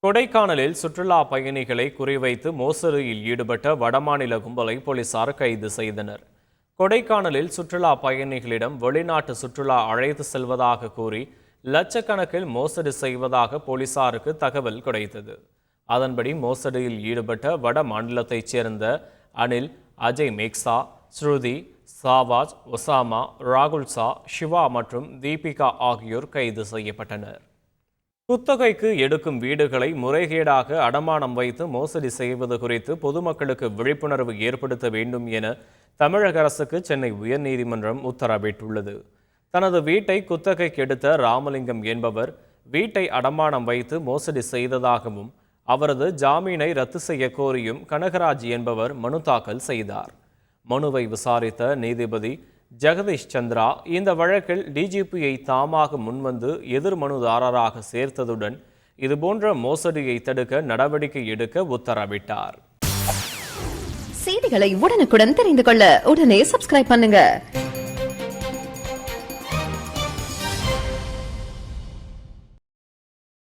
கொடைக்கானலில் சுற்றுலா பயணிகளை குறிவைத்து மோசடியில் ஈடுபட்ட வடமாநில கும்பலை போலீசார் கைது செய்தனர். கொடைக்கானலில் சுற்றுலா பயணிகளிடம் வெளிநாட்டு சுற்றுலா அழைத்து செல்வதாக கூறி லட்சக்கணக்கில் மோசடி செய்வதாக போலீசாருக்கு தகவல் கிடைத்தது. அதன்படி மோசடியில் ஈடுபட்ட வட மாநிலத்தைச் சேர்ந்த அனில், அஜய் மேக்ஸா, ஸ்ருதி, சாவாஜ், ஒசாமா, ராகுல் சா, சிவா மற்றும் தீபிகா ஆகியோர் கைது செய்யப்பட்டனர். குத்தகைக்கு எடுக்கும் வீடுகளை முறைகேடாக அடமானம் வைத்து மோசடி செய்வது குறித்து பொதுமக்களுக்கு விழிப்புணர்வு ஏற்படுத்த வேண்டும் என தமிழக அரசுக்கு சென்னை உயர்நீதிமன்றம் உத்தரவிட்டுள்ளது. தனது வீட்டை குத்தகைக்கு எடுத்த ராமலிங்கம் என்பவர் வீட்டை அடமானம் வைத்து மோசடி செய்ததாகவும் அவரது ஜாமீனை ரத்து செய்ய கோரியும் கனகராஜ் என்பவர் மனு தாக்கல் செய்தார். மனுவை விசாரித்த நீதிபதி ஜெகதீஷ் சந்திரா இந்த வழக்கில் டிஜிபியை தாமாக முன்வந்து எதிர் மனுதாரராக சேர்த்ததுடன் இதுபோன்ற மோசடியை தடுக்க நடவடிக்கை எடுக்க உத்தரவிட்டார். செய்திகளை உடனுக்குடன் தெரிந்து கொள்ள உடனே சப்ஸ்கிரைப் பண்ணுங்க.